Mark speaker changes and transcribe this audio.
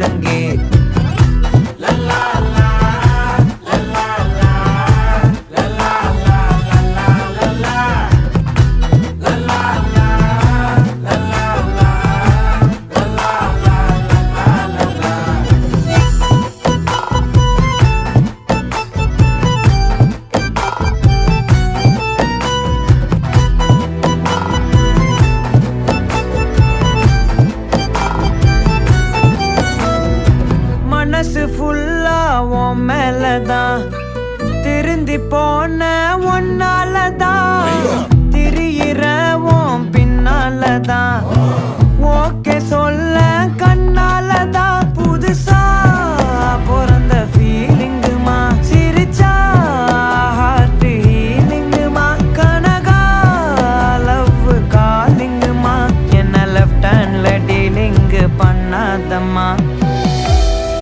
Speaker 1: ஒழுங்கே. மனசு ஃபுல்லா உன் மேலதான், திருந்தி போன ஒன்னாலதான், திரியிற உன் பின்னாலதான், ஓகே சொல்ல கண்ணாலதான். புதுசா பிறந்த ஃபீலிங்குமா, சிரிச்சா ஹார்ட் ஹீலிங்குமா, கனகா லவ் காலிங்குமா, என்ன லெஃப்ட் ஹேண்ட்ல டீலிங் பண்ணாதம்மா.